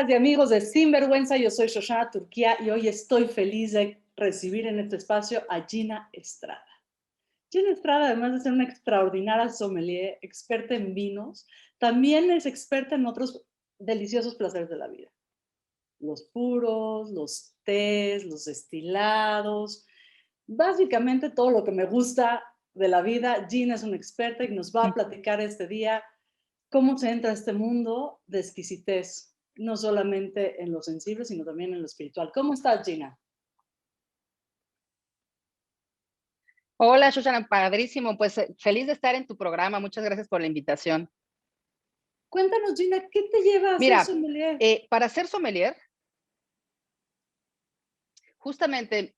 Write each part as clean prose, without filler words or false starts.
y amigos de Sinvergüenza, yo soy Shoshana Turquía y hoy estoy feliz de recibir en este espacio a Gina Estrada. Gina Estrada, además de ser una extraordinaria sommelier, experta en vinos, también es experta en otros deliciosos placeres de la vida. Los puros, los tés, los destilados, básicamente todo lo que me gusta de la vida. Gina es una experta y nos va a platicar este día cómo se entra a este mundo de exquisitez, no solamente en lo sensible, sino también en lo espiritual. ¿Cómo estás, Gina? Hola, Shoshana, padrísimo. Pues feliz de estar en tu programa. Muchas gracias por la invitación. Cuéntanos, Gina, ¿qué te lleva a ser Mira, sommelier? para ser sommelier, justamente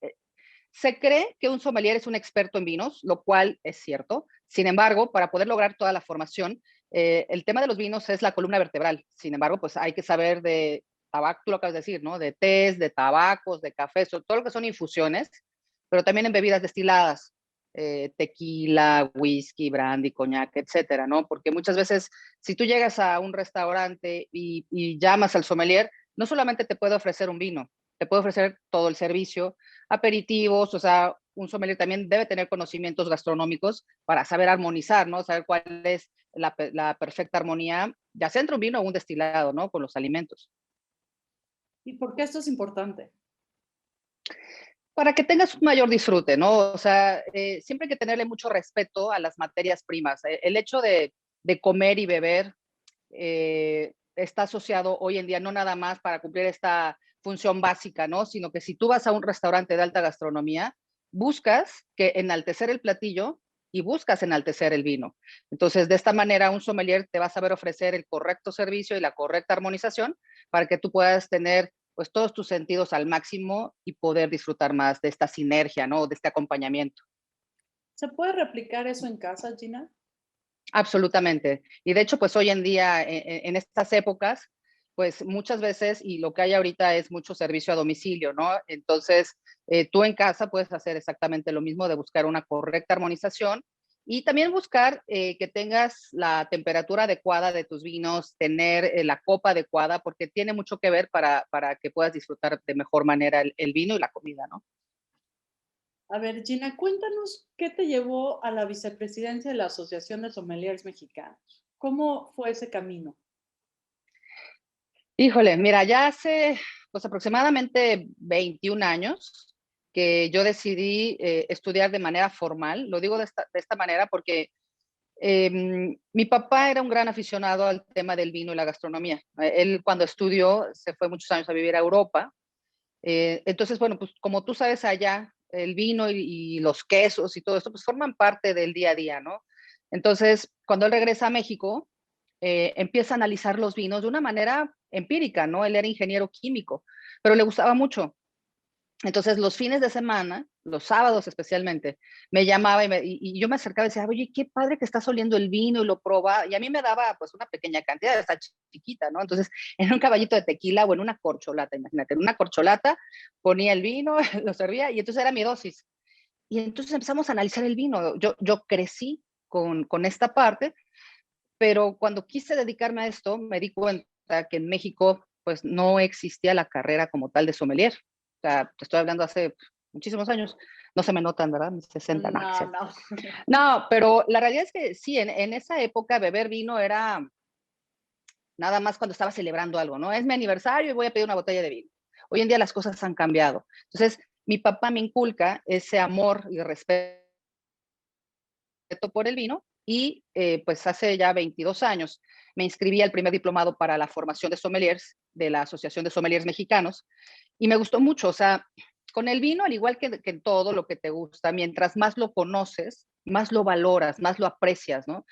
se cree que un sommelier es un experto en vinos, lo cual es cierto. Sin embargo, para poder lograr toda la formación, el tema de los vinos es la columna vertebral. Sin embargo, pues hay que saber de tabaco, tú lo acabas de decir, ¿no? De tés, de tabacos, de café, todo lo que son infusiones, pero también en bebidas destiladas, tequila, whisky, brandy, coñac, etcétera, ¿no? Porque muchas veces, si tú llegas a un restaurante y llamas al sommelier, no solamente te puede ofrecer un vino, te puede ofrecer todo el servicio, aperitivos, o sea, un sommelier también debe tener conocimientos gastronómicos para saber armonizar, ¿no? Saber cuál es la perfecta armonía, ya sea entre un vino o un destilado, ¿no? Con los alimentos. ¿Y por qué esto es importante? Para que tengas un mayor disfrute, ¿no? O sea, siempre hay que tenerle mucho respeto a las materias primas. El hecho de comer y beber está asociado hoy en día no nada más para cumplir esta función básica, ¿no? Sino que si tú vas a un restaurante de alta gastronomía, buscas que enaltecer el platillo y buscas enaltecer el vino. Entonces, de esta manera, un sommelier te va a saber ofrecer el correcto servicio y la correcta armonización para que tú puedas tener pues todos tus sentidos al máximo y poder disfrutar más de esta sinergia, ¿no? De este acompañamiento. ¿Se puede replicar eso en casa, Gina? Absolutamente. Y de hecho, pues hoy en día, en estas épocas, pues muchas veces, y lo que hay ahorita es mucho servicio a domicilio, ¿no? Entonces, tú en casa puedes hacer exactamente lo mismo de buscar una correcta armonización y también buscar que tengas la temperatura adecuada de tus vinos, tener la copa adecuada, porque tiene mucho que ver para que puedas disfrutar de mejor manera el vino y la comida, ¿no? A ver, Gina, cuéntanos qué te llevó a la vicepresidencia de la Asociación de Sommeliers Mexicanos. ¿Cómo fue ese camino? Híjole, mira, ya hace pues aproximadamente 21 años que yo decidí estudiar de manera formal. Lo digo de esta manera porque mi papá era un gran aficionado al tema del vino y la gastronomía. Él cuando estudió se fue muchos años a vivir a Europa. Entonces, bueno, pues como tú sabes allá, el vino y los quesos y todo esto, pues forman parte del día a día, ¿no? Entonces, cuando él regresa a México, empieza a analizar los vinos de una manera empírica, ¿no? Él era ingeniero químico, pero le gustaba mucho. Entonces, los fines de semana, los sábados especialmente, me llamaba y yo me acercaba y decía, oye, qué padre que estás oliendo el vino y lo probaba. Y a mí me daba pues una pequeña cantidad, esta chiquita, ¿no? Entonces, en un caballito de tequila o en una corcholata, imagínate, en una corcholata ponía el vino, lo servía y entonces era mi dosis. Y entonces empezamos a analizar el vino. Yo crecí con esta parte, pero cuando quise dedicarme a esto, me di cuenta que en México pues no existía la carrera como tal de sommelier. O sea, te estoy hablando hace muchísimos años. No se me notan, ¿verdad? Mis 60, no, es No, cierto. no. No, pero la realidad es que sí, en esa época beber vino era nada más cuando estaba celebrando algo, ¿no? Es mi aniversario y voy a pedir una botella de vino. Hoy en día las cosas han cambiado. Entonces, mi papá me inculca ese amor y respeto por el vino y pues hace ya 22 años me inscribí al primer diplomado para la formación de sommeliers de la Asociación de Sommeliers Mexicanos y me gustó mucho, o sea, con el vino, al igual que en todo lo que te gusta, mientras más lo conoces, más lo valoras, más lo aprecias, ¿no?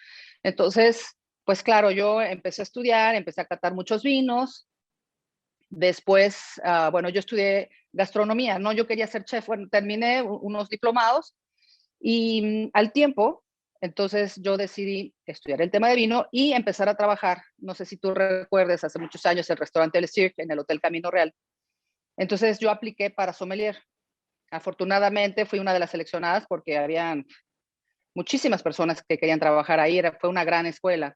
Entonces, pues claro, yo empecé a estudiar, empecé a catar muchos vinos, después, bueno, yo estudié gastronomía, ¿no? Yo quería ser chef, bueno, terminé unos diplomados y al tiempo, entonces yo decidí estudiar el tema de vino y empezar a trabajar. No sé si tú recuerdes, hace muchos años el restaurante El Cirque en el Hotel Camino Real. Entonces yo apliqué para sommelier. Afortunadamente fui una de las seleccionadas porque habían muchísimas personas que querían trabajar ahí. Fue una gran escuela.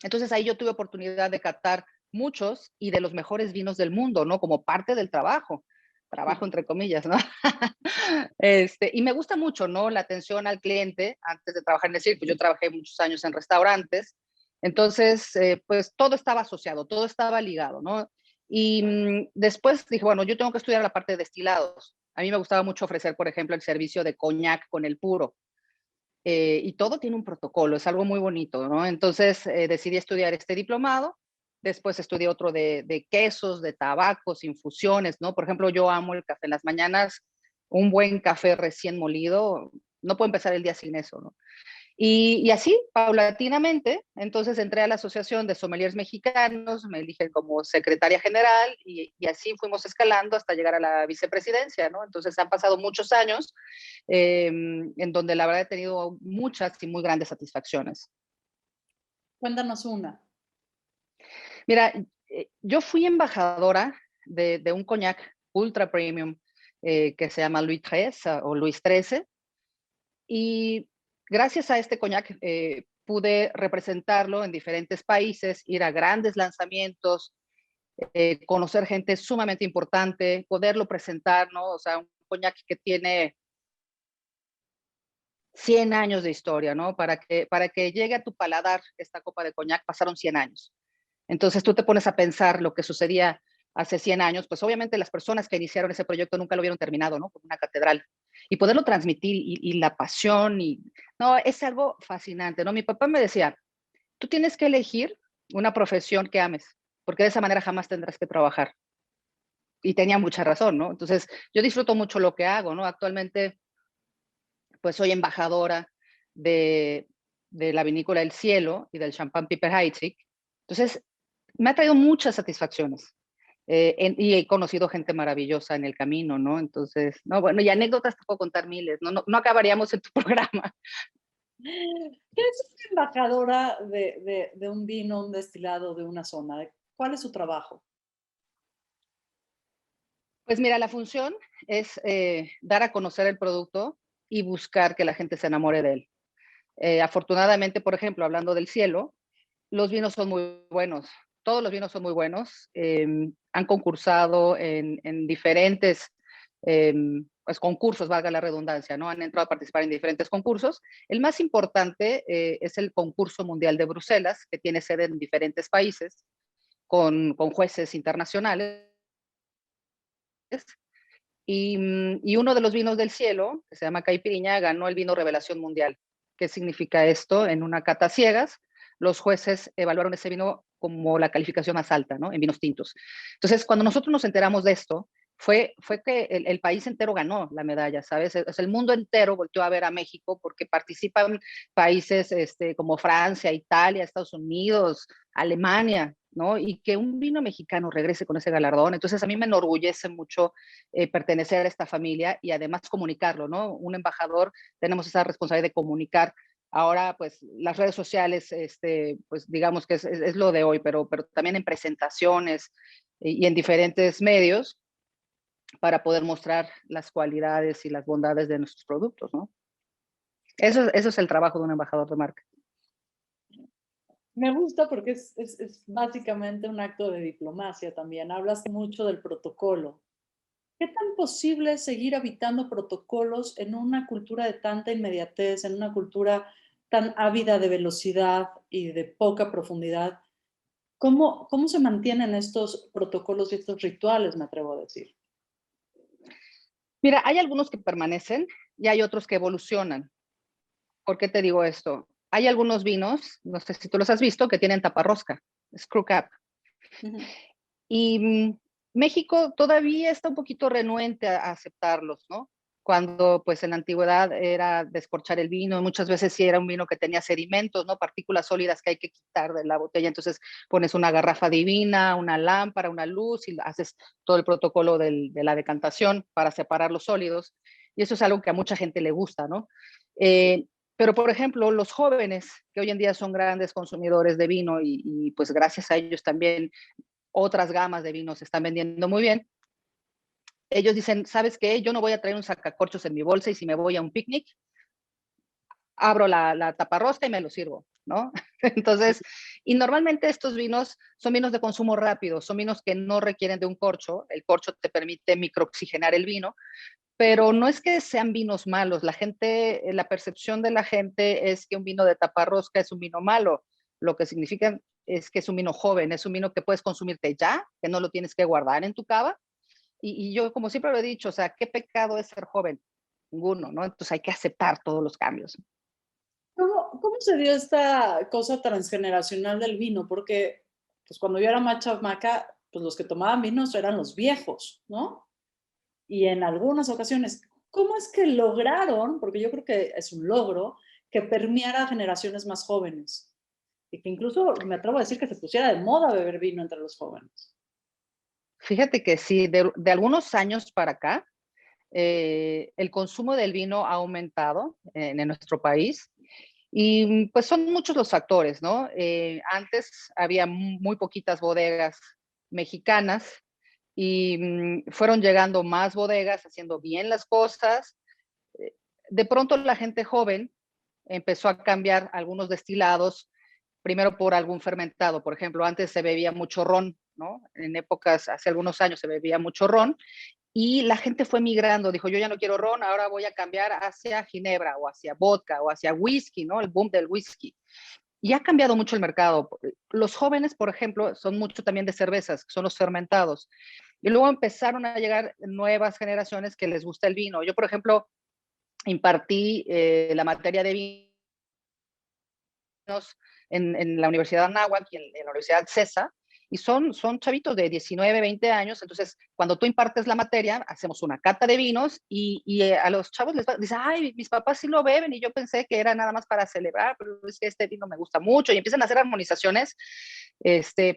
Entonces ahí yo tuve oportunidad de catar muchos y de los mejores vinos del mundo, ¿no? Como parte del trabajo entre comillas, ¿no? Y me gusta mucho, ¿no? La atención al cliente antes de trabajar en el circo. Yo trabajé muchos años en restaurantes, entonces, pues todo estaba asociado, todo estaba ligado, ¿no? Y después dije, bueno, yo tengo que estudiar la parte de destilados. A mí me gustaba mucho ofrecer, por ejemplo, el servicio de coñac con el puro. Y todo tiene un protocolo, es algo muy bonito, ¿no? Entonces decidí estudiar este diplomado, después estudié otro de quesos, de tabacos, infusiones, ¿no? Por ejemplo, yo amo el café en las mañanas, un buen café recién molido, no puedo empezar el día sin eso, ¿no? Y así, paulatinamente, entonces entré a la Asociación de Sommeliers Mexicanos, me eligen como secretaria general y así fuimos escalando hasta llegar a la vicepresidencia, ¿no? Entonces han pasado muchos años en donde la verdad he tenido muchas y muy grandes satisfacciones. Cuéntanos una. Mira, yo fui embajadora de un coñac ultra premium que se llama Louis XIII o Luis XIII y gracias a este coñac pude representarlo en diferentes países, ir a grandes lanzamientos, conocer gente sumamente importante, poderlo presentar, ¿no? O sea, un coñac que tiene 100 años de historia, ¿no? Para que llegue a tu paladar esta copa de coñac pasaron 100 años. Entonces tú te pones a pensar lo que sucedía hace 100 años, pues obviamente las personas que iniciaron ese proyecto nunca lo vieron terminado, ¿no? Como una catedral. Y poderlo transmitir y la pasión, y no, es algo fascinante, ¿no? Mi papá me decía, tú tienes que elegir una profesión que ames, porque de esa manera jamás tendrás que trabajar. Y tenía mucha razón, ¿no? Entonces yo disfruto mucho lo que hago, ¿no? Actualmente pues soy embajadora de, de la vinícola El Cielo y del champán Piper Heidsieck. Entonces, me ha traído muchas satisfacciones. Y he conocido gente maravillosa en el camino, ¿no? Entonces, no, bueno, y anécdotas te puedo contar miles, no acabaríamos en tu programa. ¿Qué es una embajadora de un vino, un destilado de una zona? ¿Cuál es su trabajo? Pues mira, la función es dar a conocer el producto y buscar que la gente se enamore de él. Afortunadamente, por ejemplo, hablando del Cielo, los vinos son muy buenos, todos los vinos son muy buenos. Han concursado en diferentes pues, concursos, valga la redundancia, ¿no? Han entrado a participar en diferentes concursos. El más importante es el Concurso Mundial de Bruselas, que tiene sede en diferentes países, con jueces internacionales. Y uno de los vinos del cielo, que se llama Caipiriña, ganó el vino Revelación Mundial. ¿Qué significa esto? En una cata ciegas, los jueces evaluaron ese vino como la calificación más alta, ¿no? En vinos tintos. Entonces, cuando nosotros nos enteramos de esto, fue que el país entero ganó la medalla, ¿sabes? El mundo entero volteó a ver a México porque participan países como Francia, Italia, Estados Unidos, Alemania, ¿no? Y que un vino mexicano regrese con ese galardón. Entonces, a mí me enorgullece mucho pertenecer a esta familia y además comunicarlo, ¿no? Un embajador, tenemos esa responsabilidad de comunicar. Ahora, pues las redes sociales, pues digamos que es lo de hoy, pero también en presentaciones y en diferentes medios para poder mostrar las cualidades y las bondades de nuestros productos, ¿no? Eso es el trabajo de un embajador de marca. Me gusta porque es básicamente un acto de diplomacia también. Hablas mucho del protocolo. ¿Qué tan posible es seguir habitando protocolos en una cultura de tanta inmediatez, en una cultura tan ávida de velocidad y de poca profundidad? ¿Cómo se mantienen estos protocolos y estos rituales, me atrevo a decir? Mira, hay algunos que permanecen y hay otros que evolucionan. ¿Por qué te digo esto? Hay algunos vinos, no sé si tú los has visto, que tienen taparrosca, screw cap. Ujú. Y México todavía está un poquito renuente a aceptarlos, ¿no? Cuando pues en la antigüedad era descorchar el vino, muchas veces sí era un vino que tenía sedimentos, ¿no? Partículas sólidas que hay que quitar de la botella, entonces pones una garrafa divina, una lámpara, una luz y haces todo el protocolo de la decantación para separar los sólidos. Y eso es algo que a mucha gente le gusta, ¿no? Pero, por ejemplo, los jóvenes, que hoy en día son grandes consumidores de vino y pues gracias a ellos también otras gamas de vinos se están vendiendo muy bien. Ellos dicen, ¿sabes qué? Yo no voy a traer un sacacorchos en mi bolsa y si me voy a un picnic, abro la taparrosca y me lo sirvo, ¿no? Entonces, y normalmente estos vinos son vinos de consumo rápido, son vinos que no requieren de un corcho, el corcho te permite microoxigenar el vino, pero no es que sean vinos malos, la percepción de la gente es que un vino de taparrosca es un vino malo, lo que significa es que es un vino joven, es un vino que puedes consumirte ya, que no lo tienes que guardar en tu cava, y yo como siempre lo he dicho, o sea, ¿qué pecado es ser joven? Ninguno, ¿no? Entonces hay que aceptar todos los cambios. ¿Cómo se dio esta cosa transgeneracional del vino? Porque pues cuando yo era más chamaca, pues los que tomaban vinos eran los viejos, ¿no? Y en algunas ocasiones, ¿cómo es que lograron, porque yo creo que es un logro, que permeara a generaciones más jóvenes? Y que incluso me atrevo a decir que se pusiera de moda beber vino entre los jóvenes. Fíjate que sí, de algunos años para acá, el consumo del vino ha aumentado en nuestro país y pues son muchos los factores, ¿no? Antes había muy poquitas bodegas mexicanas y fueron llegando más bodegas haciendo bien las cosas. Eh, De pronto la gente joven empezó a cambiar algunos destilados, primero por algún fermentado. Por ejemplo, antes se bebía mucho ron, ¿no? En épocas, hace algunos años se bebía mucho ron y la gente fue migrando, dijo, yo ya no quiero ron, ahora voy a cambiar hacia ginebra o hacia vodka o hacia whisky, ¿no? El boom del whisky. Y ha cambiado mucho el mercado. Los jóvenes, por ejemplo, son mucho también de cervezas, que son los fermentados. Y luego empezaron a llegar nuevas generaciones que les gusta el vino. Yo, por ejemplo, impartí la materia de vinos en la Universidad de Anáhuac y en la Universidad CESA, y son chavitos de 19, 20 años, entonces cuando tú impartes la materia, hacemos una cata de vinos y a los chavos les dicen, ay, mis papás sí lo beben y yo pensé que era nada más para celebrar, pero es que este vino me gusta mucho y empiezan a hacer armonizaciones,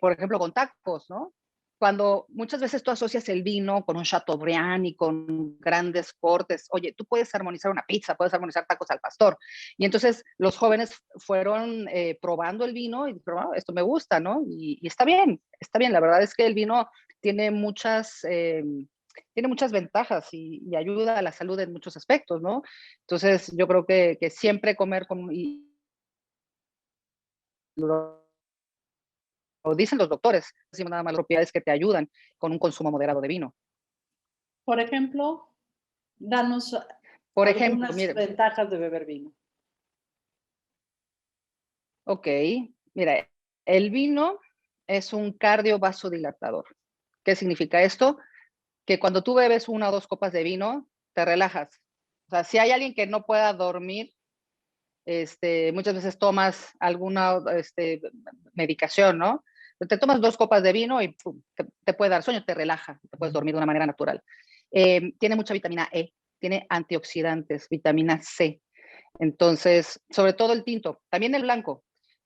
por ejemplo, con tacos, ¿no? Cuando muchas veces tú asocias el vino con un Chateaubriand y con grandes cortes, oye, tú puedes armonizar una pizza, puedes armonizar tacos al pastor. Y entonces los jóvenes fueron probando el vino y dijeron, oh, esto me gusta, ¿no? Y está bien, está bien. La verdad es que el vino tiene tiene muchas ventajas y ayuda a la salud en muchos aspectos, ¿no? Entonces yo creo que siempre comer con... lo dicen los doctores, decimos nada más propiedades que te ayudan con un consumo moderado de vino. Por ejemplo, danos Por ejemplo, algunas mire, ventajas de beber vino. ok, mira, el vino es un cardiovasodilatador. ¿Qué significa esto? Que cuando tú bebes una o dos copas de vino, te relajas. O sea, si hay alguien que no pueda dormir, muchas veces tomas alguna medicación, ¿no? Te tomas dos copas de vino y pum, te puede dar sueño, te relaja, te puedes dormir de una manera natural. Tiene mucha vitamina E, tiene antioxidantes, vitamina C. Entonces, sobre todo el tinto, también el blanco,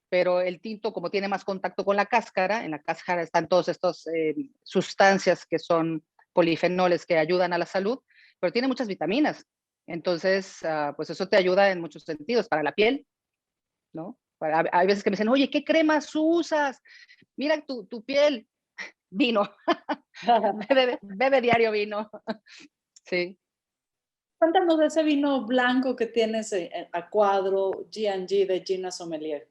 pero el tinto, como tiene más contacto con la cáscara, en la cáscara están todas estas sustancias que son polifenoles que ayudan a la salud, pero tiene muchas vitaminas. Entonces, pues eso te ayuda en muchos sentidos, para la piel, ¿no? Hay veces que me dicen, oye, ¿qué cremas usas? Mira tu piel, vino, bebe diario vino, sí. Cuéntanos de ese vino blanco que tienes a cuadro, G&G de Gina Sommelier.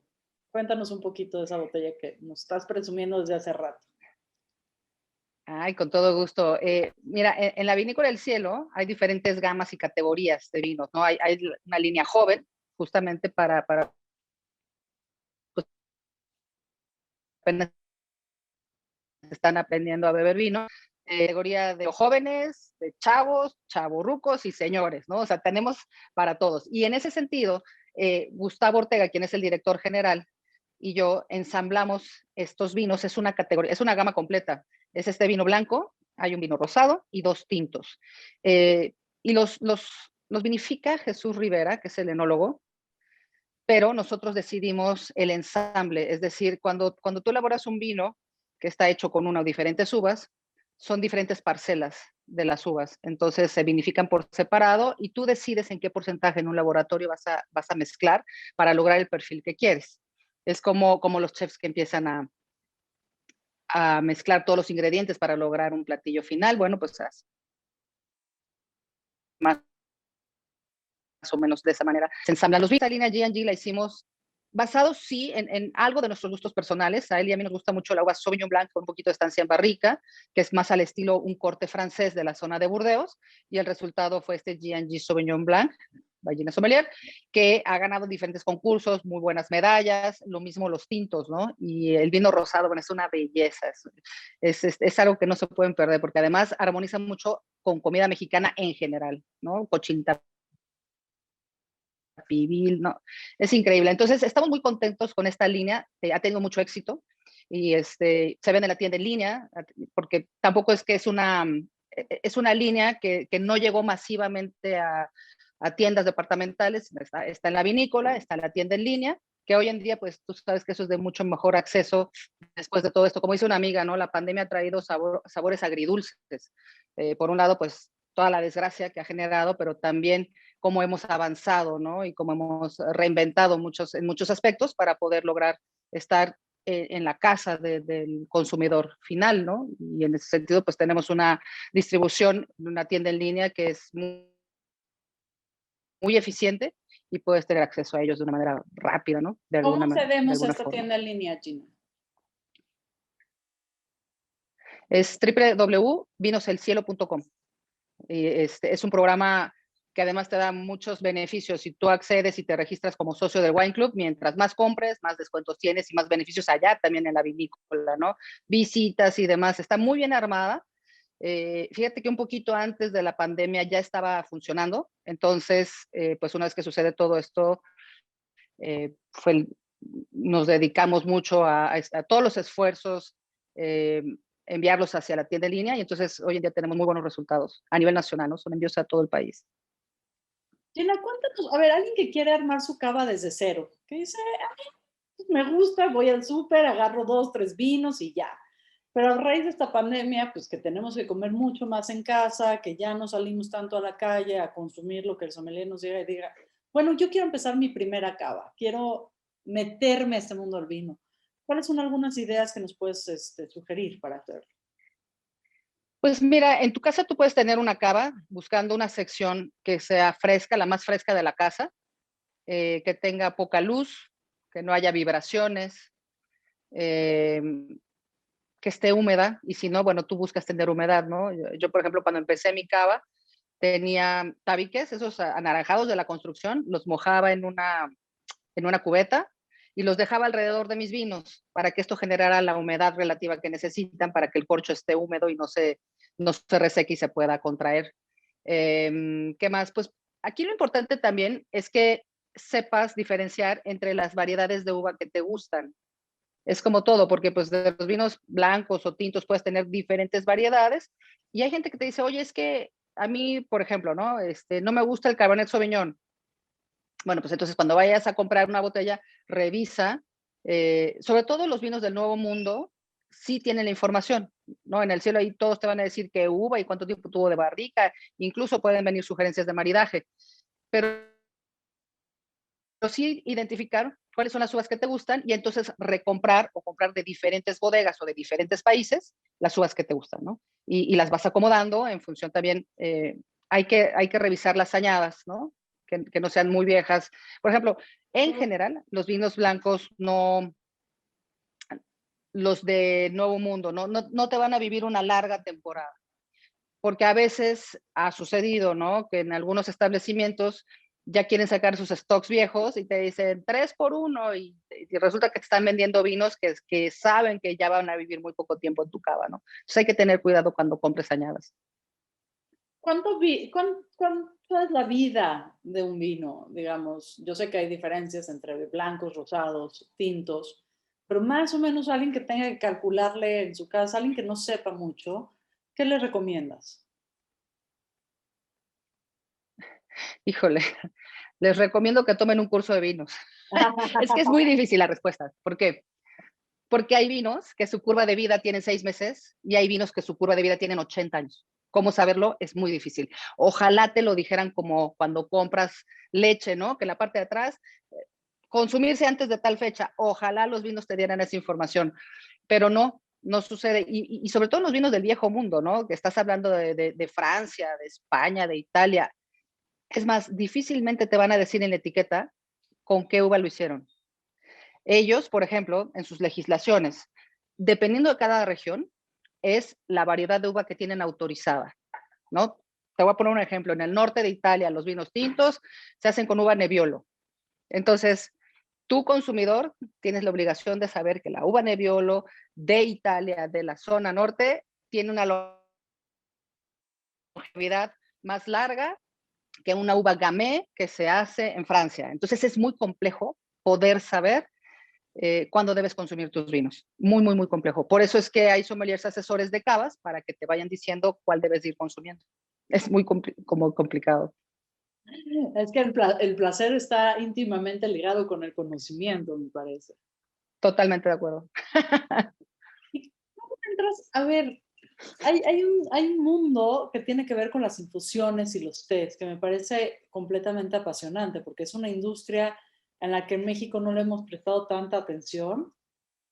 Cuéntanos un poquito de esa botella que nos estás presumiendo desde hace rato. Ay, con todo gusto. Mira, en la Vinícola del Cielo hay diferentes gamas y categorías de vinos, ¿no? Hay una línea joven, justamente para pues, apenas están aprendiendo a beber vino. Categoría de jóvenes, de chavos, chavorrucos y señores, ¿no? O sea, tenemos para todos. Y en ese sentido, Gustavo Ortega, quien es el director general, y yo ensamblamos estos vinos, es una categoría, es una gama completa. Es este vino blanco, hay un vino rosado y dos tintos. Eh, y los vinifica Jesús Rivera, que es el enólogo, pero nosotros decidimos el ensamble, es decir, cuando tú elaboras un vino que está hecho con una o diferentes uvas, son diferentes parcelas de las uvas, entonces se vinifican por separado y tú decides en qué porcentaje en un laboratorio vas a mezclar para lograr el perfil que quieres. Es como los chefs que empiezan a mezclar todos los ingredientes para lograr un platillo final, bueno, pues más o menos de esa manera se ensamblan los vinos. Esta línea G&G la hicimos basados, sí, en algo de nuestros gustos personales. A él y a mí nos gusta mucho la uva Sauvignon Blanc con un poquito de estancia en barrica, que es más al estilo un corte francés de la zona de Burdeos, y el resultado fue este G&G Sauvignon Blanc, Ballina Sommelier, que ha ganado diferentes concursos, muy buenas medallas, lo mismo los tintos, ¿no? Y el vino rosado, bueno, es una belleza, es algo que no se pueden perder, porque además armoniza mucho con comida mexicana en general, ¿no? Cochinita pibil, no, es increíble. Entonces, estamos muy contentos con esta línea, ha tenido mucho éxito y se vende en la tienda en línea, porque tampoco es que es una línea que no llegó masivamente a tiendas departamentales, está en la vinícola, está en la tienda en línea, que hoy en día, pues tú sabes que eso es de mucho mejor acceso después de todo esto. Como dice una amiga, ¿no? La pandemia ha traído sabores agridulces. Por un lado, pues toda la desgracia que ha generado, pero también cómo hemos avanzado, ¿no? Y cómo hemos reinventado en muchos aspectos para poder lograr estar en la casa del consumidor final, ¿no? Y en ese sentido, pues tenemos una distribución, una tienda en línea que es muy eficiente y puedes tener acceso a ellos de una manera rápida, ¿no? ¿Cómo De accedemos a alguna esta forma. tienda en línea, Gina? Es www.vinoselcielo.com. Es un programa que además te da muchos beneficios si tú accedes y te registras como socio del Wine Club. Mientras más compres, más descuentos tienes y más beneficios allá también en la vinícola, ¿no? Visitas y demás. Está muy bien armada. Fíjate que un poquito antes de la pandemia ya estaba funcionando. Entonces, pues una vez que sucede todo esto, nos dedicamos mucho a todos los esfuerzos, enviarlos hacia la tienda en línea y entonces hoy en día tenemos muy buenos resultados a nivel nacional, ¿no? Son envíos a todo el país. Gina, cuéntanos, a ver, alguien que quiere armar su cava desde cero, que dice, pues me gusta, voy al súper, agarro 2, 3 vinos y ya. Pero a raíz de esta pandemia, pues que tenemos que comer mucho más en casa, que ya no salimos tanto a la calle a consumir lo que el sommelier nos diga y diga, bueno, yo quiero empezar mi primera cava, quiero meterme a este mundo del vino. ¿Cuáles son algunas ideas que nos puedes sugerir para hacerlo? Pues mira, en tu casa tú puedes tener una cava buscando una sección que sea fresca, la más fresca de la casa, que tenga poca luz, que no haya vibraciones, eh, que esté húmeda, y si no, bueno, tú buscas tener humedad, ¿no? Yo, por ejemplo, cuando empecé mi cava, tenía tabiques, esos anaranjados de la construcción, los mojaba en una cubeta y los dejaba alrededor de mis vinos para que esto generara la humedad relativa que necesitan para que el corcho esté húmedo y no se reseque y se pueda contraer. ¿Qué más? Pues aquí lo importante también es que sepas diferenciar entre las variedades de uva que te gustan. Es como todo, porque pues de los vinos blancos o tintos puedes tener diferentes variedades y hay gente que te dice, oye, es que a mí, por ejemplo, ¿no? No me gusta el Cabernet Sauvignon. Bueno, pues entonces cuando vayas a comprar una botella, revisa, sobre todo los vinos del Nuevo Mundo, sí tienen la información, ¿no? En el cielo ahí todos te van a decir qué uva y cuánto tiempo tuvo de barrica, incluso pueden venir sugerencias de maridaje, pero sí identificar cuáles son las uvas que te gustan y entonces recomprar o comprar de diferentes bodegas o de diferentes países las uvas que te gustan, ¿no? Y las vas acomodando en función también, hay que revisar las añadas, ¿no? Que no sean muy viejas. Por ejemplo, en general, los vinos blancos no, los de Nuevo Mundo, no te van a vivir una larga temporada, porque a veces ha sucedido, ¿no? Que en algunos establecimientos ya quieren sacar sus stocks viejos y te dicen 3 por 1 y resulta que te están vendiendo vinos que saben que ya van a vivir muy poco tiempo en tu cava, ¿no? Entonces hay que tener cuidado cuando compres añadas. ¿Cuánto es la vida de un vino? Digamos, yo sé que hay diferencias entre blancos, rosados, tintos, pero más o menos alguien que tenga que calcularle en su casa, alguien que no sepa mucho, ¿qué le recomiendas? Híjole, les recomiendo que tomen un curso de vinos. Es que es muy difícil la respuesta. ¿Por qué? Porque hay vinos que su curva de vida tiene 6 meses y hay vinos que su curva de vida tienen 80 años. ¿Cómo saberlo? Es muy difícil. Ojalá te lo dijeran como cuando compras leche, ¿no? Que en la parte de atrás, consumirse antes de tal fecha. Ojalá los vinos te dieran esa información, pero no sucede. Y sobre todo en los vinos del viejo mundo, ¿no? Que estás hablando de Francia, de España, de Italia. Es más, difícilmente te van a decir en la etiqueta con qué uva lo hicieron. Ellos, por ejemplo, en sus legislaciones, dependiendo de cada región, es la variedad de uva que tienen autorizada, ¿no? Te voy a poner un ejemplo. En el norte de Italia, los vinos tintos se hacen con uva Nebbiolo. Entonces, tú, consumidor, tienes la obligación de saber que la uva Nebbiolo de Italia, de la zona norte, tiene una longevidad más larga que una uva gamay que se hace en Francia. Entonces, es muy complejo poder saber cuándo debes consumir tus vinos. Muy, muy, muy complejo. Por eso es que hay sommeliers asesores de cavas para que te vayan diciendo cuál debes ir consumiendo. Es muy como complicado. Es que el placer está íntimamente ligado con el conocimiento, me parece. Totalmente de acuerdo. ¿Y cómo entras? A ver, hay un mundo que tiene que ver con las infusiones y los tés, que me parece completamente apasionante, porque es una industria en la que en México no le hemos prestado tanta atención,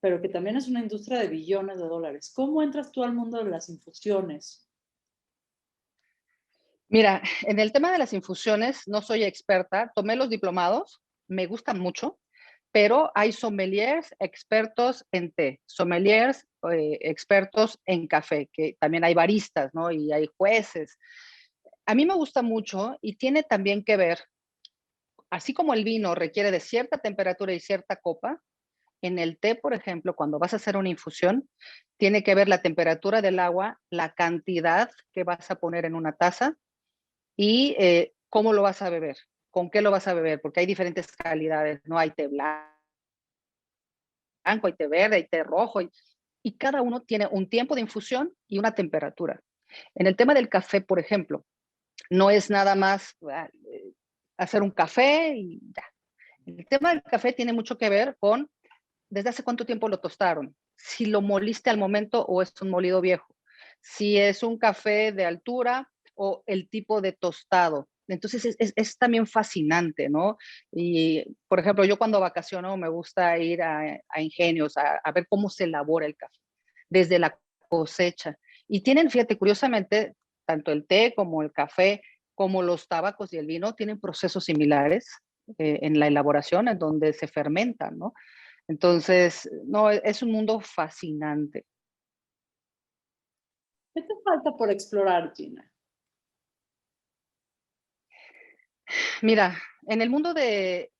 pero que también es una industria de billones de dólares. ¿Cómo entras tú al mundo de las infusiones? Mira, en el tema de las infusiones no soy experta. Tomé los diplomados, me gustan mucho, pero hay sommeliers expertos en té, sommeliers expertos en café, que también hay baristas, ¿no? Y hay jueces. A mí me gusta mucho y tiene también que ver, así como el vino requiere de cierta temperatura y cierta copa, en el té, por ejemplo, cuando vas a hacer una infusión, tiene que ver la temperatura del agua, la cantidad que vas a poner en una taza y cómo lo vas a beber, con qué lo vas a beber, porque hay diferentes calidades, ¿no? Hay té blanco, hay té verde, hay té rojo, y cada uno tiene un tiempo de infusión y una temperatura. En el tema del café, por ejemplo, no es nada más hacer un café y ya. El tema del café tiene mucho que ver con desde hace cuánto tiempo lo tostaron, si lo moliste al momento o es un molido viejo, si es un café de altura o el tipo de tostado. Entonces es también fascinante, ¿no? Y, por ejemplo, yo cuando vacaciono me gusta ir a ingenios, a ver cómo se elabora el café, desde la cosecha. Y tienen, fíjate, curiosamente, tanto el té como el café, como los tabacos y el vino, tienen procesos similares en la elaboración, en donde se fermentan, ¿no? Entonces, no, es un mundo fascinante. ¿Qué te falta por explorar, Gina? Mira, en el mundo de,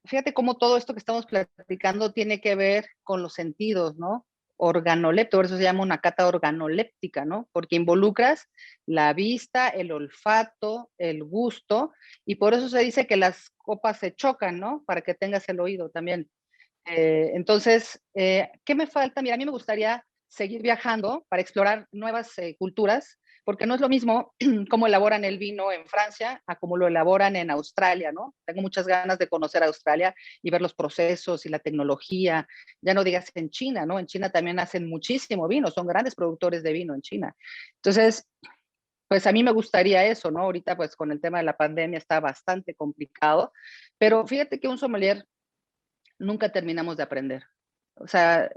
fíjate cómo todo esto que estamos platicando tiene que ver con los sentidos, ¿no? Organoléptico, por eso se llama una cata organoléptica, ¿no? Porque involucras la vista, el olfato, el gusto, y por eso se dice que las copas se chocan, ¿no? Para que tengas el oído también. Entonces, ¿qué me falta? Mira, a mí me gustaría seguir viajando para explorar nuevas culturas, porque no es lo mismo cómo elaboran el vino en Francia a cómo lo elaboran en Australia, ¿no? Tengo muchas ganas de conocer Australia y ver los procesos y la tecnología. Ya no digas en China, ¿no? En China también hacen muchísimo vino, son grandes productores de vino en China. Entonces, pues a mí me gustaría eso, ¿no? Ahorita, pues con el tema de la pandemia está bastante complicado, pero fíjate que un sommelier nunca terminamos de aprender. O sea,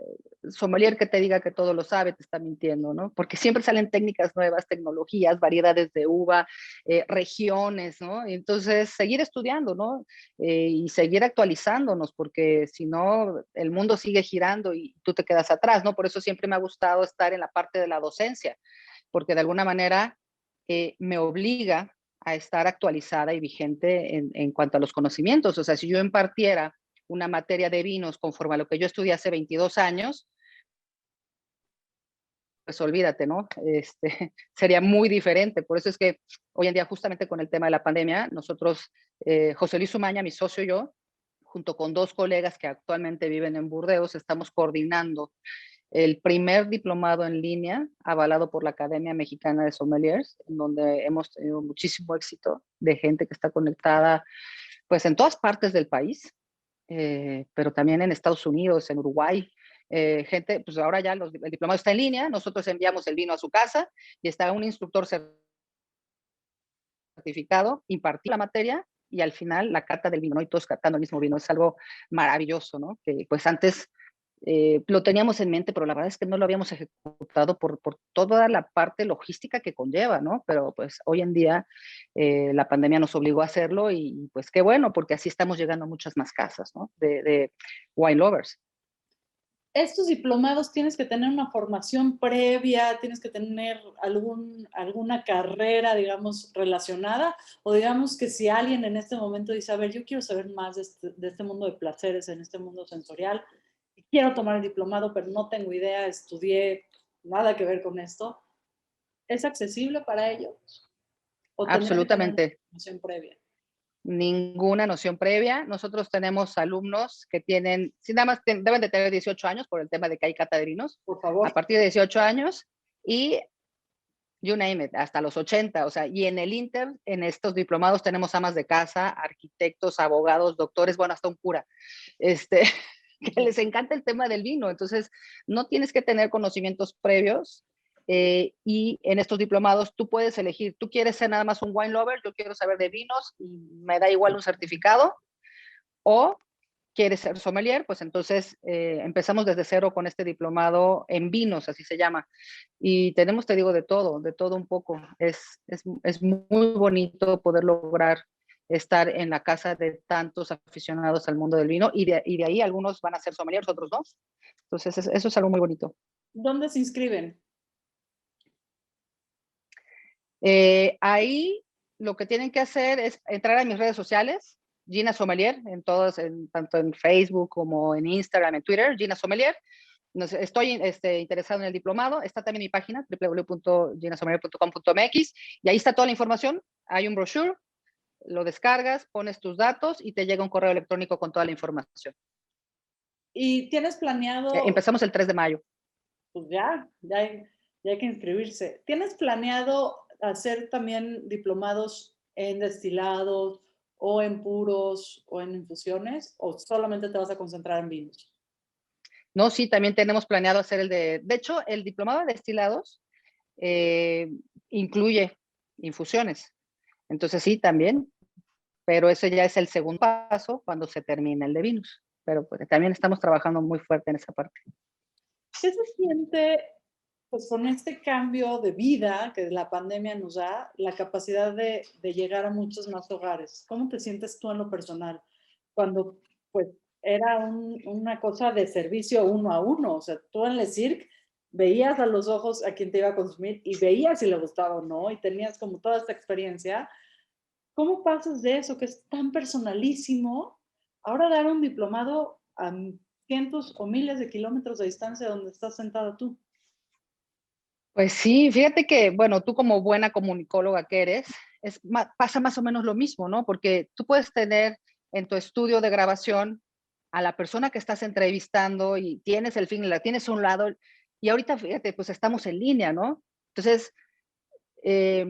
sommelier que te diga que todo lo sabe, te está mintiendo, ¿no? Porque siempre salen técnicas nuevas, tecnologías, variedades de uva, regiones, ¿no? Y entonces, seguir estudiando, ¿no? Y seguir actualizándonos, porque si no, el mundo sigue girando y tú te quedas atrás, ¿no? Por eso siempre me ha gustado estar en la parte de la docencia, porque de alguna manera me obliga a estar actualizada y vigente en cuanto a los conocimientos. O sea, si yo impartiera una materia de vinos conforme a lo que yo estudié hace 22 años, pues olvídate, ¿no? Sería muy diferente. Por eso es que hoy en día, justamente con el tema de la pandemia, nosotros, José Luis Umaña, mi socio y yo, junto con dos colegas que actualmente viven en Burdeos, estamos coordinando el primer diplomado en línea avalado por la Academia Mexicana de Sommeliers, en donde hemos tenido muchísimo éxito de gente que está conectada pues en todas partes del país, pero también en Estados Unidos, en Uruguay. Gente, pues ahora ya el diplomado está en línea, nosotros enviamos el vino a su casa y está un instructor certificado, impartir la materia y al final la cata del vino, ¿no? Y todos catando el mismo vino, es algo maravilloso, ¿no? Que pues antes Lo teníamos en mente, pero la verdad es que no lo habíamos ejecutado por toda la parte logística que conlleva, ¿no? Pero pues hoy en día la pandemia nos obligó a hacerlo y pues qué bueno, porque así estamos llegando a muchas más casas, ¿no? De wine lovers. Estos diplomados tienes que tener una formación previa, tienes que tener alguna carrera, digamos, relacionada, o digamos que si alguien en este momento dice, a ver, yo quiero saber más de este mundo de placeres, en este mundo sensorial, y quiero tomar el diplomado, pero no tengo idea, estudié nada que ver con esto, ¿es accesible para ellos? ¿O tendría que tener una Absolutamente formación previa? ninguna noción previa. Nosotros tenemos alumnos que tienen, sí, nada más deben de tener 18 años por el tema de que hay cata de vinos, Por a favor. partir de 18 años y you name it, hasta los 80, o sea, y en el Inter, en estos diplomados tenemos amas de casa, arquitectos, abogados, doctores, bueno, hasta un cura, este, que les encanta el tema del vino, entonces no tienes que tener conocimientos previos y en estos diplomados tú puedes elegir, tú quieres ser nada más un wine lover, yo quiero saber de vinos y me da igual un certificado, o quieres ser sommelier, pues entonces empezamos desde cero con este diplomado en vinos, así se llama. Y tenemos, te digo, de todo un poco. Es muy bonito poder lograr estar en la casa de tantos aficionados al mundo del vino y de ahí algunos van a ser sommeliers, otros no. Entonces, eso es algo muy bonito. ¿Dónde se inscriben? Ahí lo que tienen que hacer es entrar a mis redes sociales, Gina Sommelier, en todos, tanto en Facebook como en Instagram, en Twitter, Gina Sommelier. Estoy interesado en el diplomado. Está también mi página, www.ginasommelier.com.mx, y ahí está toda la información. Hay un brochure, lo descargas, pones tus datos y te llega un correo electrónico con toda la información. ¿Y tienes planeado, Empezamos el 3 de mayo. pues ya hay que inscribirse? ¿Tienes planeado hacer también diplomados en destilados o en puros o en infusiones o solamente te vas a concentrar en vinos? No, sí, también tenemos planeado hacer de hecho, el diplomado de destilados eh, incluye infusiones. Entonces sí, también, pero ese ya es el segundo paso cuando se termina el de vinos. Pero pues, también estamos trabajando muy fuerte en esa parte. ¿Qué se siente, pues, con este cambio de vida que la pandemia nos da, la capacidad de llegar a muchos más hogares? ¿Cómo te sientes tú en lo personal? Cuando, pues, era una cosa de servicio uno a uno, o sea, tú en el circ veías a los ojos a quien te iba a consumir y veías si le gustaba o no, y tenías como toda esta experiencia. ¿Cómo pasas de eso que es tan personalísimo, ahora dar un diplomado a cientos o miles de kilómetros de distancia de donde estás sentada tú? Pues sí, fíjate que, bueno, tú como buena comunicóloga que eres, pasa más o menos lo mismo, ¿no? Porque tú puedes tener en tu estudio de grabación a la persona que estás entrevistando y tienes el fin, la tienes a un lado, y ahorita, fíjate, pues estamos en línea, ¿no? Entonces, eh,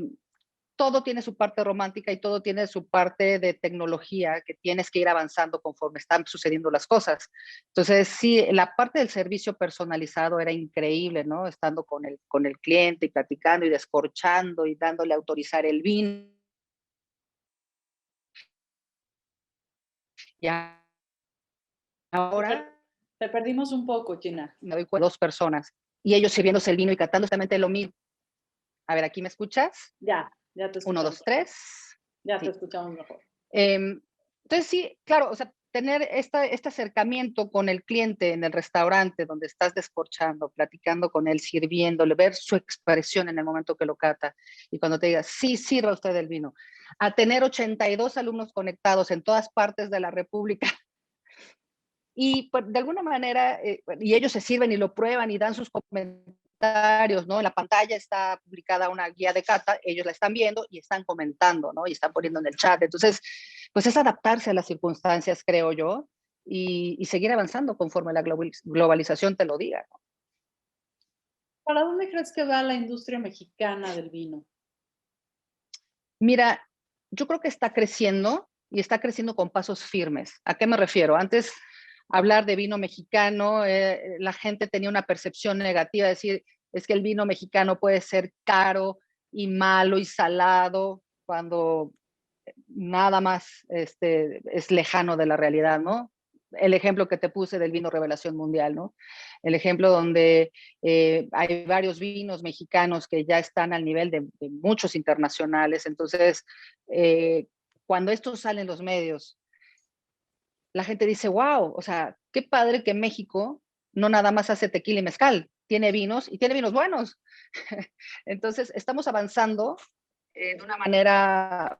todo tiene su parte romántica y todo tiene su parte de tecnología que tienes que ir avanzando conforme están sucediendo las cosas. Entonces, sí, la parte del servicio personalizado era increíble, ¿no? Estando con el cliente y platicando y descorchando y dándole a autorizar el vino. Y Te, ahora per- te perdimos un poco, Gina. me doy cuenta de dos personas y ellos sirviéndose el vino y catando justamente lo mismo. A ver, ¿aquí me escuchas? Ya te Uno, escuchamos dos, mejor. tres. Ya te Sí. escuchamos mejor. Entonces, sí, claro, o sea, tener este acercamiento con el cliente en el restaurante donde estás descorchando, platicando con él, sirviéndole, ver su expresión en el momento que lo cata y cuando te diga, sí, sirva usted el vino, a tener 82 alumnos conectados en todas partes de la República y pues, de alguna manera, y ellos se sirven y lo prueban y dan sus comentarios, ¿no? En la pantalla está publicada una guía de cata, ellos la están viendo y están comentando, ¿no? Y están poniendo en el chat. Entonces, pues es adaptarse a las circunstancias, creo yo, y seguir avanzando conforme la globalización te lo diga, ¿no? ¿Para dónde crees que va la industria mexicana del vino? Mira, yo creo que está creciendo y está creciendo con pasos firmes. ¿A qué me refiero? Antes, hablar de vino mexicano, la gente tenía una percepción negativa, decir, es que el vino mexicano puede ser caro y malo y salado, cuando nada más es lejano de la realidad, ¿no? el ejemplo que te puse del vino Revelación Mundial, ¿no? El ejemplo donde hay varios vinos mexicanos que ya están al nivel de muchos internacionales. Entonces, cuando estos salen en los medios, la gente dice, wow, o sea, qué padre que México no nada más hace tequila y mezcal, tiene vinos y tiene vinos buenos. Entonces, estamos avanzando de una manera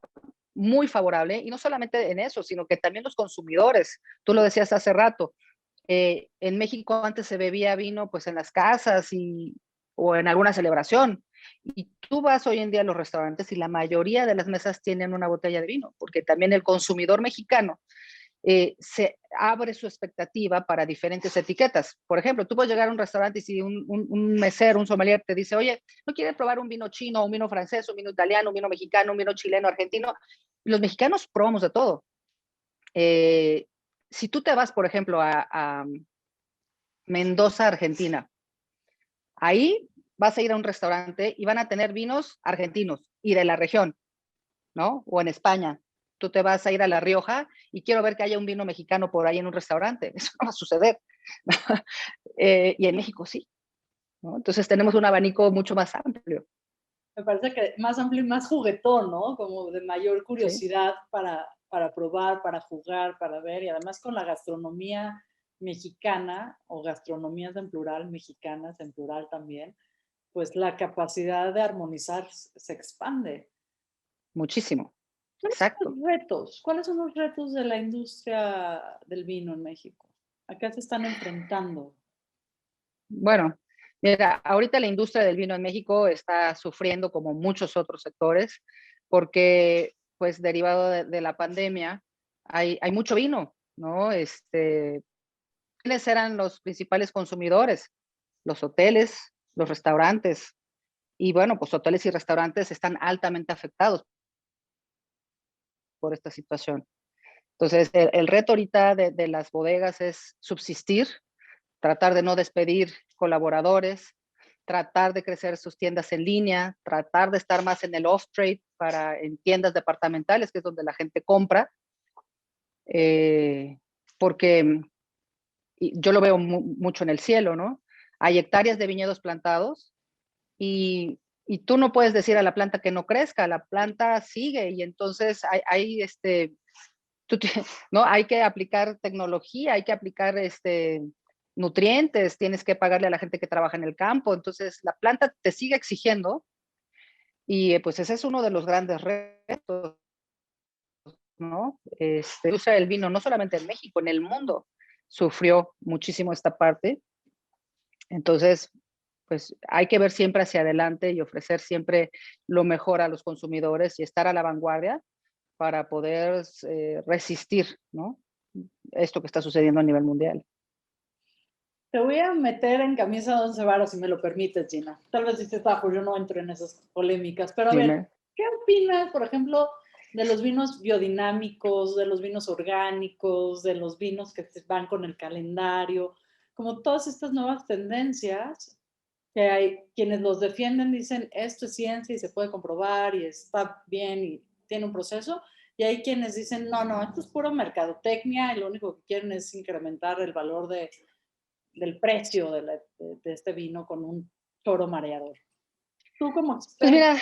muy favorable y no solamente en eso, sino que también los consumidores, tú lo decías hace rato, en México antes se bebía vino pues en las casas o en alguna celebración y tú vas hoy en día a los restaurantes y la mayoría de las mesas tienen una botella de vino, porque también el consumidor mexicano se abre su expectativa para diferentes etiquetas. Por ejemplo, tú puedes llegar a un restaurante y si un mesero, un sommelier te dice, oye, ¿no quieres probar un vino chino, un vino francés, un vino italiano, un vino mexicano, un vino chileno, argentino? Los mexicanos probamos de todo. Si tú te vas, por ejemplo, a Mendoza, Argentina, ahí vas a ir a un restaurante y van a tener vinos argentinos y de la región, ¿no? O en España, tú te vas a ir a La Rioja y quiero ver que haya un vino mexicano por ahí en un restaurante. Eso no va a suceder. Y en México sí, ¿no? Entonces tenemos un abanico mucho más amplio. Me parece que más amplio y más juguetón, ¿no? Como de mayor Sí, curiosidad para probar, para jugar, para ver, y además con la gastronomía mexicana, o gastronomías en plural, mexicanas en plural también, pues la capacidad de armonizar se expande. muchísimo. ¿Cuáles son Exacto. los retos? ¿Cuáles son los retos de la industria del vino en México? ¿A qué se están enfrentando? Bueno, mira, ahorita la industria del vino en México está sufriendo como muchos otros sectores porque, pues, derivado de la pandemia, hay mucho vino, ¿no? ¿Quiénes eran los principales consumidores? Los hoteles, los restaurantes. Y bueno, pues hoteles y restaurantes están altamente afectados por esta situación. Entonces, el reto ahorita de las bodegas es subsistir, tratar de no despedir colaboradores, tratar de crecer sus tiendas en línea, tratar de estar más en el off-trade en tiendas departamentales, que es donde la gente compra, eh, porque yo lo veo mucho en el cielo, ¿no? Hay hectáreas de viñedos plantados y tú no puedes decir a la planta que no crezca, la planta sigue y entonces tú, ¿no? Hay que aplicar tecnología, hay que aplicar nutrientes, tienes que pagarle a la gente que trabaja en el campo, entonces la planta te sigue exigiendo y pues ese es uno de los grandes retos, ¿no? Usa el vino no solamente en México, en el mundo sufrió muchísimo esta parte, entonces pues hay que ver siempre hacia adelante y ofrecer siempre lo mejor a los consumidores y estar a la vanguardia para poder resistir, ¿no? Esto que está sucediendo a nivel mundial. Te voy a meter en camisa de once varas, si me lo permites, Gina. Tal vez dices, bajo, yo no entro en esas polémicas, pero a ver, Dime. ¿qué opinas, por ejemplo, de los vinos biodinámicos, de los vinos orgánicos, de los vinos que van con el calendario? Como todas estas nuevas tendencias que hay quienes los defienden, dicen, esto es ciencia y se puede comprobar y está bien y tiene un proceso. Y hay quienes dicen, no, no, esto es puro mercadotecnia y lo único que quieren es incrementar el valor del precio de este vino con un toro mareador. Tú como Pues experta, mira,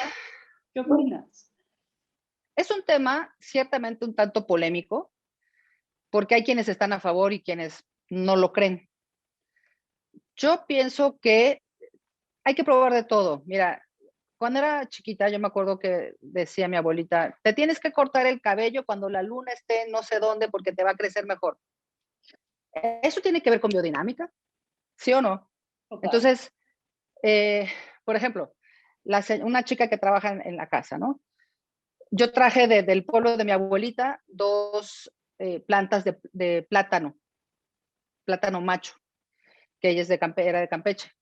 ¿qué opinas? es un tema ciertamente un tanto polémico, porque hay quienes están a favor y quienes no lo creen. Yo pienso que hay que probar de todo. Mira, cuando era chiquita, yo me acuerdo que decía mi abuelita, te tienes que cortar el cabello cuando la luna esté no sé dónde porque te va a crecer mejor. ¿Eso tiene que ver con biodinámica? ¿Sí o no? Total. Entonces, eh, por ejemplo, una chica que trabaja en la casa, ¿no? Yo traje del pueblo de mi abuelita dos plantas de plátano macho, que ella es era de Campeche.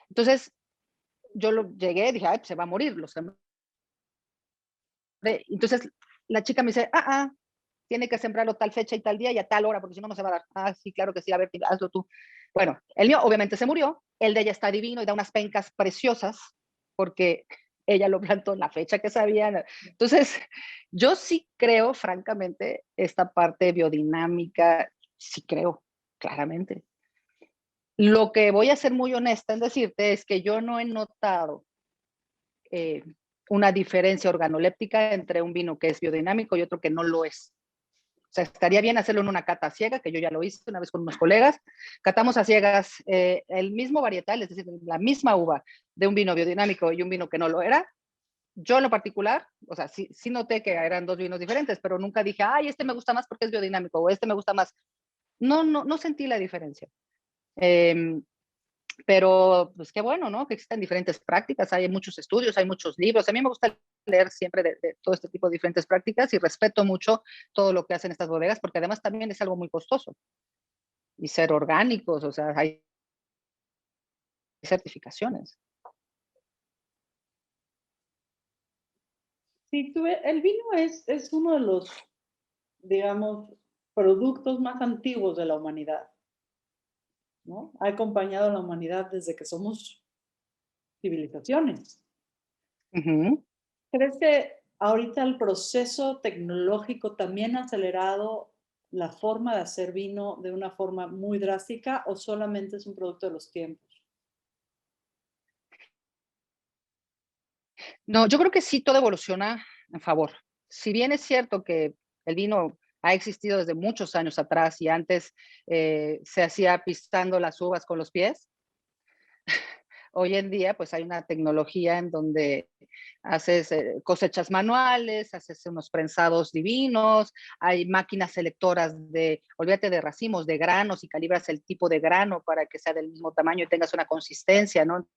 Entonces, yo llegué y dije, ay, pues se va a morir, lo sembré. Entonces, la chica me dice, tiene que sembrarlo tal fecha y tal día y a tal hora, porque si no, no se va a dar. Ah, sí, claro que sí, a ver, hazlo tú. Bueno, el mío obviamente se murió, el de ella está divino y da unas pencas preciosas, porque ella lo plantó en la fecha que sabía. Entonces, yo sí creo, francamente, esta parte biodinámica. Sí creo, claramente. Lo que voy a ser muy honesta en decirte es que yo no he notado eh, una diferencia organoléptica entre un vino que es biodinámico y otro que no lo es. O sea, estaría bien hacerlo en una cata ciega, que yo ya lo hice una vez con unos colegas. Catamos a ciegas el mismo varietal, es decir, la misma uva de un vino biodinámico y un vino que no lo era. Yo en lo particular, o sea, sí noté que eran dos vinos diferentes, pero nunca dije, ay, este me gusta más porque es biodinámico o este me gusta más. No sentí la diferencia. Eh, pero pues qué bueno, ¿no? Que existen diferentes prácticas, hay muchos estudios, hay muchos libros. A mí me gusta leer siempre de todo este tipo de diferentes prácticas y respeto mucho todo lo que hacen estas bodegas porque además también es algo muy costoso y ser orgánicos, o sea, hay certificaciones. Sí, el vino es uno de los, digamos, productos más antiguos de la humanidad, ¿no? Ha acompañado a la humanidad desde que somos civilizaciones. Uh -huh. ¿Crees que ahorita el proceso tecnológico también ha acelerado la forma de hacer vino de una forma muy drástica o solamente es un producto de los tiempos? No, yo creo que sí todo evoluciona en favor. Si bien es cierto que el vino ha existido desde muchos años atrás y antes se hacía pistando las uvas con los pies, hoy en día pues hay una tecnología en donde haces cosechas manuales, haces unos prensados divinos, hay máquinas selectoras de, olvídate de racimos, de granos y calibras el tipo de grano para que sea del mismo tamaño y tengas una consistencia, ¿no?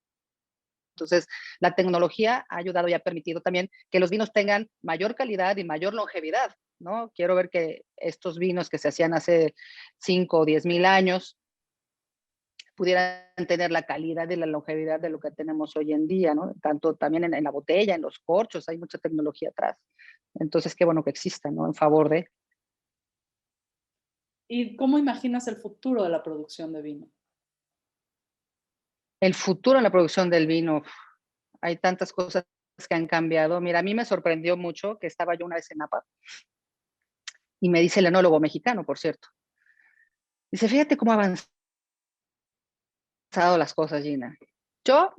Entonces, la tecnología ha ayudado y ha permitido también que los vinos tengan mayor calidad y mayor longevidad, ¿no? Quiero ver que estos vinos que se hacían hace 5 o 10 mil años pudieran tener la calidad y la longevidad de lo que tenemos hoy en día, ¿no? Tanto también en la botella, en los corchos, hay mucha tecnología atrás. Entonces, qué bueno que exista, ¿no? En favor de... ¿Y cómo imaginas el futuro de la producción de vino? El futuro en la producción del vino, hay tantas cosas que han cambiado. Mira, a mí me sorprendió mucho que estaba yo una vez en Napa y me dice el enólogo mexicano, por cierto. Dice, fíjate cómo han avanzado las cosas, Gina. Yo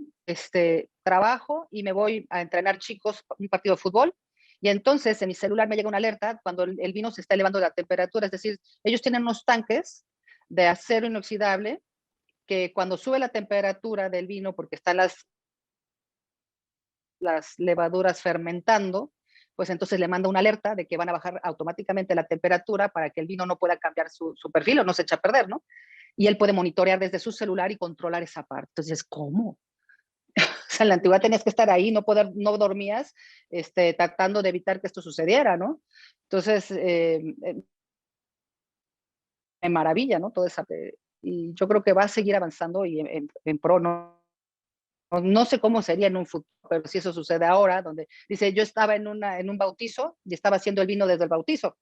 trabajo y me voy a entrenar chicos un partido de fútbol y entonces en mi celular me llega una alerta cuando el vino se está elevando la temperatura, es decir, ellos tienen unos tanques de acero inoxidable que cuando sube la temperatura del vino, porque están las levaduras fermentando, pues entonces le manda una alerta de que van a bajar automáticamente la temperatura para que el vino no pueda cambiar su perfil o no se echa a perder, ¿no? Y él puede monitorear desde su celular y controlar esa parte. Entonces, ¿cómo? O sea, en la antigüedad tenías que estar ahí, no dormías, tratando de evitar que esto sucediera, ¿no? Entonces, me maravilla, ¿no? Todo esa, y yo creo que va a seguir avanzando y en pro, no sé cómo sería en un futuro, pero si eso sucede ahora, donde dice, yo estaba en un bautizo y estaba haciendo el vino desde el bautizo,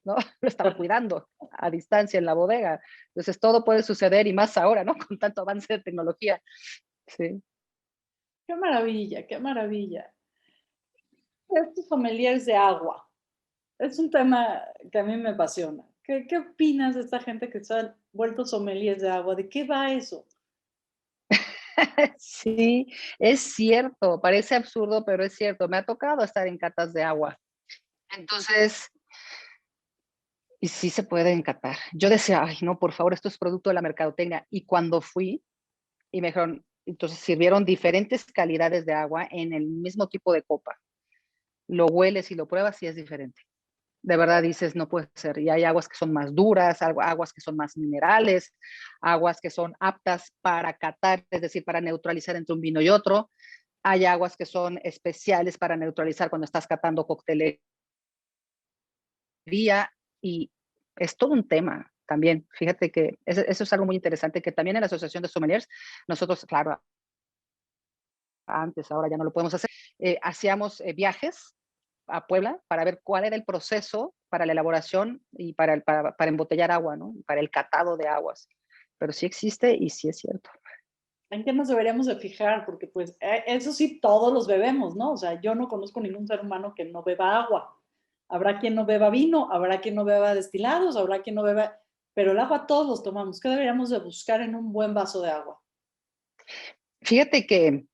¿no? Lo estaba cuidando a distancia en la bodega. Entonces, todo puede suceder y más ahora, ¿no? Con tanto avance de tecnología. Sí. Qué maravilla, qué maravilla. Estos sommeliers de agua. Es un tema que a mí me apasiona. ¿Qué opinas de esta gente que se han vuelto sommeliers de agua? ¿De qué va eso? Sí, es cierto, parece absurdo, pero es cierto. Me ha tocado estar en catas de agua. Entonces, y sí se puede encatar. Yo decía, ay, no, por favor, esto es producto de la mercadotecnia. Y cuando fui, y me dijeron, entonces sirvieron diferentes calidades de agua en el mismo tipo de copa. Lo hueles y lo pruebas y es diferente. De verdad dices, no puede ser. Y hay aguas que son más duras, aguas que son más minerales, aguas que son aptas para catar, es decir, para neutralizar entre un vino y otro. Hay aguas que son especiales para neutralizar cuando estás catando coctelería y es todo un tema también. Fíjate que eso es algo muy interesante que también en la Asociación de Sommeliers, nosotros, claro, antes, ahora ya no lo podemos hacer, hacíamos viajes a Puebla para ver cuál era el proceso para la elaboración y para embotellar agua, ¿no? Para el catado de aguas. Pero sí existe y sí es cierto. ¿En qué nos deberíamos de fijar? Porque pues eso sí, todos los bebemos, ¿no? O sea, yo no conozco ningún ser humano que no beba agua. Habrá quien no beba vino, habrá quien no beba destilados, habrá quien no beba... pero el agua todos los tomamos. ¿Qué deberíamos de buscar en un buen vaso de agua? Fíjate que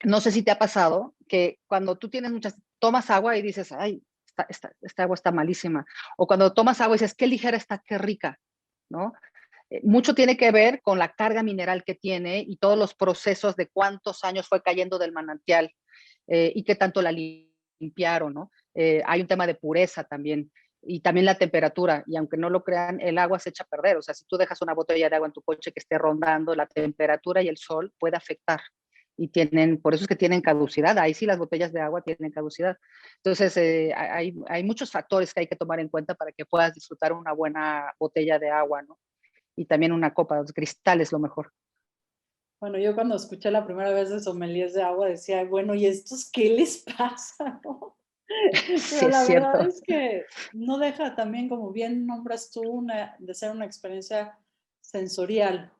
no sé si te ha pasado que cuando tú tienes tomas agua y dices, ay, esta agua está malísima. O cuando tomas agua y dices, qué ligera está, qué rica, ¿no? Mucho tiene que ver con la carga mineral que tiene y todos los procesos de cuántos años fue cayendo del manantial y qué tanto la limpiaron, ¿no? Hay un tema de pureza también y también la temperatura. Y aunque no lo crean, el agua se echa a perder. O sea, si tú dejas una botella de agua en tu coche que esté rondando, la temperatura y el sol puede afectar. Y por eso es que tienen caducidad. Ahí sí las botellas de agua tienen caducidad. Entonces, hay muchos factores que hay que tomar en cuenta para que puedas disfrutar una buena botella de agua, ¿no? Y también una copa, los cristales lo mejor. Bueno, yo cuando escuché la primera vez de sommeliers de agua decía, bueno, ¿y estos qué les pasa, no? Sí, Pero es la verdad cierto. es que no deja también, como bien nombras tú, de ser una experiencia sensorial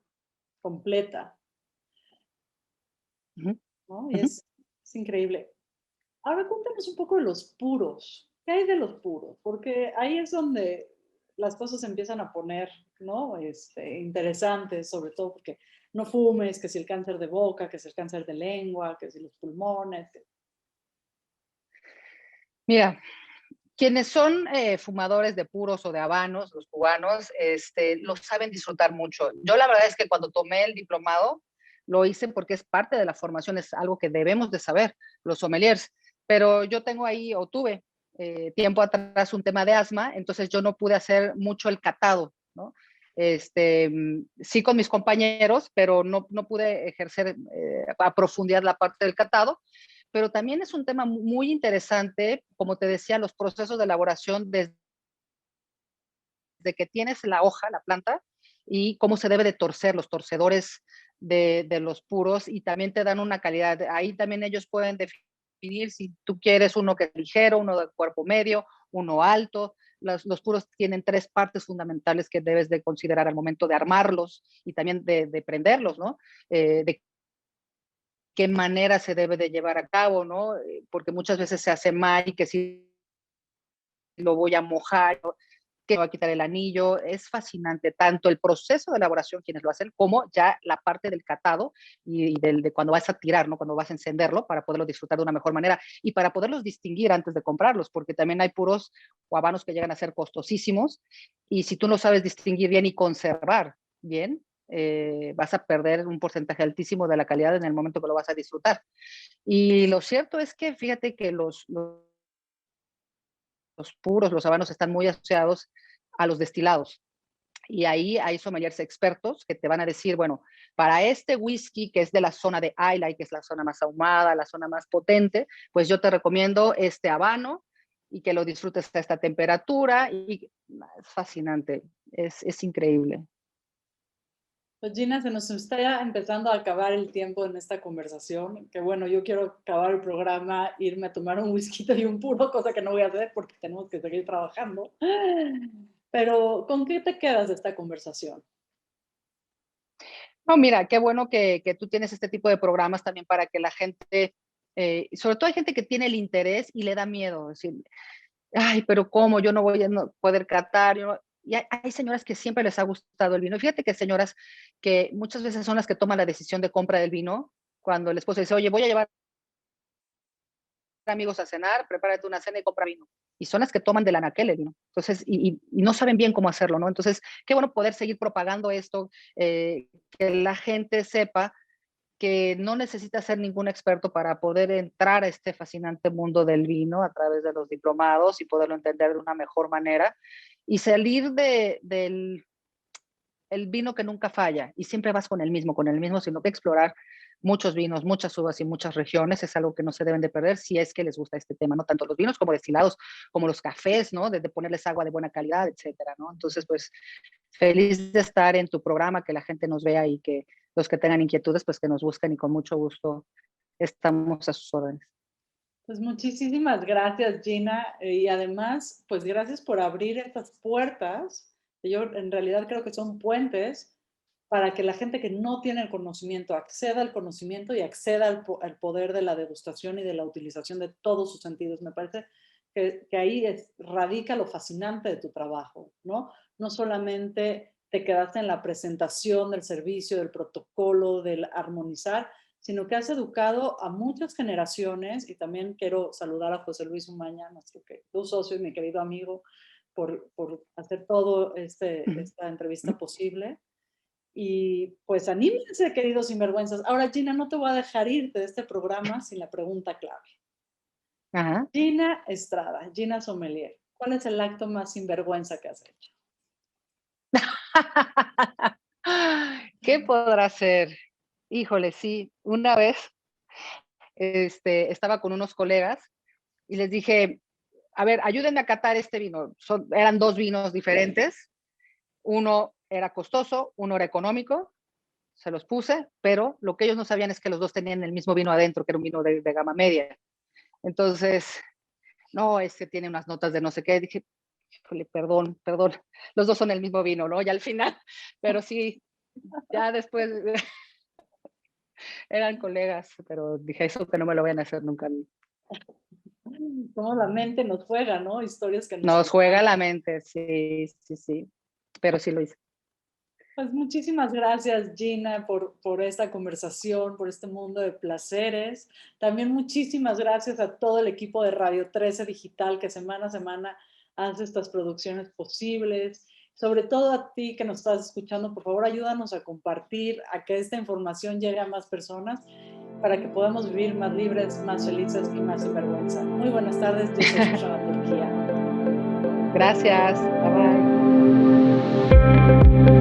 completa, Ujú, ¿no? Y ujú. es increíble. Ahora cuéntanos un poco de los puros. ¿Qué hay de los puros? Porque ahí es donde las cosas se empiezan a poner, ¿no? Interesantes, sobre todo porque no fumes, que si el cáncer de boca, que si el cáncer de lengua, que si los pulmones. Mira, quienes son fumadores de puros o de habanos, los cubanos, los saben disfrutar mucho. Yo la verdad es que cuando tomé el diplomado, lo hice porque es parte de la formación, es algo que debemos de saber, los sommeliers. Pero yo tengo ahí, o tuve tiempo atrás un tema de asma, entonces yo no pude hacer mucho el catado, ¿no? Sí con mis compañeros, pero no pude ejercer a profundidad la parte del catado, pero también es un tema muy interesante, como te decía, los procesos de elaboración desde que tienes la hoja, la planta, y cómo se debe de torcer, los torcedores de los puros, y también te dan una calidad. Ahí también ellos pueden definir si tú quieres uno que es ligero, uno de cuerpo medio, uno alto. Los puros tienen tres partes fundamentales que debes de considerar al momento de armarlos y también de prenderlos, ¿no? De qué manera se debe de llevar a cabo, ¿no? Porque muchas veces se hace mal y que si lo voy a mojar, que va a quitar el anillo. Es fascinante tanto el proceso de elaboración, quienes lo hacen, como ya la parte del catado y de cuando vas a tirar, ¿no? Cuando vas a encenderlo para poderlo disfrutar de una mejor manera y para poderlos distinguir antes de comprarlos, porque también hay puros o habanos que llegan a ser costosísimos y si tú no sabes distinguir bien y conservar bien, vas a perder un porcentaje altísimo de la calidad en el momento que lo vas a disfrutar. Y lo cierto es que fíjate que los puros, los habanos están muy asociados a los destilados. Y ahí hay sommeliers expertos que te van a decir, bueno, para este whisky que es de la zona de Islay, que es la zona más ahumada, la zona más potente, pues yo te recomiendo este habano y que lo disfrutes a esta temperatura. Y es fascinante, es increíble. Pues Gina, se nos está ya empezando a acabar el tiempo en esta conversación, que bueno, yo quiero acabar el programa, irme a tomar un whisky y un puro, cosa que no voy a hacer porque tenemos que seguir trabajando. Pero, ¿con qué te quedas de esta conversación? No, mira, qué bueno que tú tienes este tipo de programas también para que la gente, sobre todo hay gente que tiene el interés y le da miedo, decir, ay, pero ¿cómo? Yo no voy a poder catar. Y hay señoras que siempre les ha gustado el vino. Y fíjate que señoras que muchas veces son las que toman la decisión de compra del vino, cuando el esposo dice, oye, voy a llevar amigos a cenar, prepárate una cena y compra vino. Y son las que toman del anaquel el vino. Entonces, y no saben bien cómo hacerlo, ¿no? Entonces, qué bueno poder seguir propagando esto, que la gente sepa que no necesita ser ningún experto para poder entrar a este fascinante mundo del vino a través de los diplomados y poderlo entender de una mejor manera y salir del el vino que nunca falla y siempre vas con el mismo, sino que explorar muchos vinos, muchas uvas y muchas regiones es algo que no se deben de perder si es que les gusta este tema, ¿no? Tanto los vinos como destilados, como los cafés, ¿no? De ponerles agua de buena calidad, etcétera, ¿no? Entonces, pues, feliz de estar en tu programa, que la gente nos vea y que los que tengan inquietudes, pues que nos busquen y con mucho gusto estamos a sus órdenes. Pues muchísimas gracias, Gina. Y además, pues gracias por abrir estas puertas, que yo en realidad creo que son puentes para que la gente que no tiene el conocimiento acceda al conocimiento y acceda al poder de la degustación y de la utilización de todos sus sentidos. Me parece que ahí radica lo fascinante de tu trabajo, ¿no? No solamente te quedaste en la presentación del servicio, del protocolo, del armonizar, sino que has educado a muchas generaciones, y también quiero saludar a José Luis Umaña, nuestro tu socio y mi querido amigo, por hacer todo esta entrevista posible. Y pues anímense, queridos sinvergüenzas. Ahora, Gina, no te voy a dejar irte de este programa sin la pregunta clave. Ajá. Gina Estrada, Gina Sommelier, ¿cuál es el acto más sinvergüenza que has hecho? ¿Qué podrá ser? Híjole, sí, una vez estaba con unos colegas y les dije, a ver, ayúdenme a catar este vino. Eran dos vinos diferentes. Uno era costoso, uno era económico. Se los puse, pero lo que ellos no sabían es que los dos tenían el mismo vino adentro, que era un vino de gama media. Entonces, no, tiene unas notas de no sé qué. Dije, híjole, perdón, los dos son el mismo vino, ¿no? Y al final, pero sí, ya después eran colegas, pero dije, eso que no me lo vayan a hacer nunca. Cómo la mente nos juega, ¿no? Historias que nos Nos juega la encantan. mente, sí, sí, sí, pero sí lo hice. Pues muchísimas gracias, Gina, por esta conversación, por este mundo de placeres. También muchísimas gracias a todo el equipo de Radio 13 Digital que semana a semana hace estas producciones posibles. Sobre todo a ti que nos estás escuchando, por favor, ayúdanos a compartir, a que esta información llegue a más personas para que podamos vivir más libres, más felices y más sin vergüenza. Muy buenas tardes, yo soy Shoshana Turquía. Gracias, bye bye.